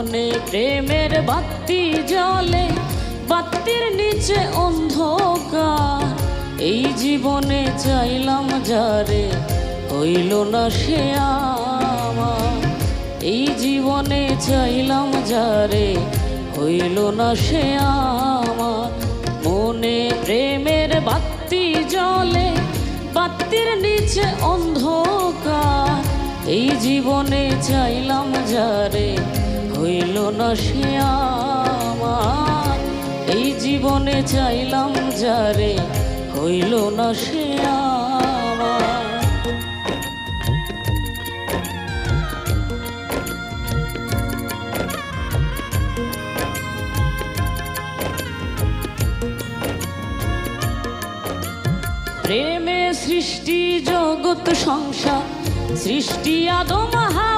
মনে প্রেমের বাতি জ্বলে, বাতির নিচে অন্ধকার। এই জীবনে চাইলাম যারে, হইল না সে আমার। এই জীবনে চাইলাম যারে, হইল না সে আমার। মনে প্রেমের বাতি জ্বলে, বাতির নিচে অন্ধকার। এই জীবনে চাইলাম যারে, হইল না সে আমার। এই জীবনে চাইলাম যারে, হইল না সে আমার। প্রেমে সৃষ্টি জগৎ সংসার, সৃষ্টি আদম হাওয়া।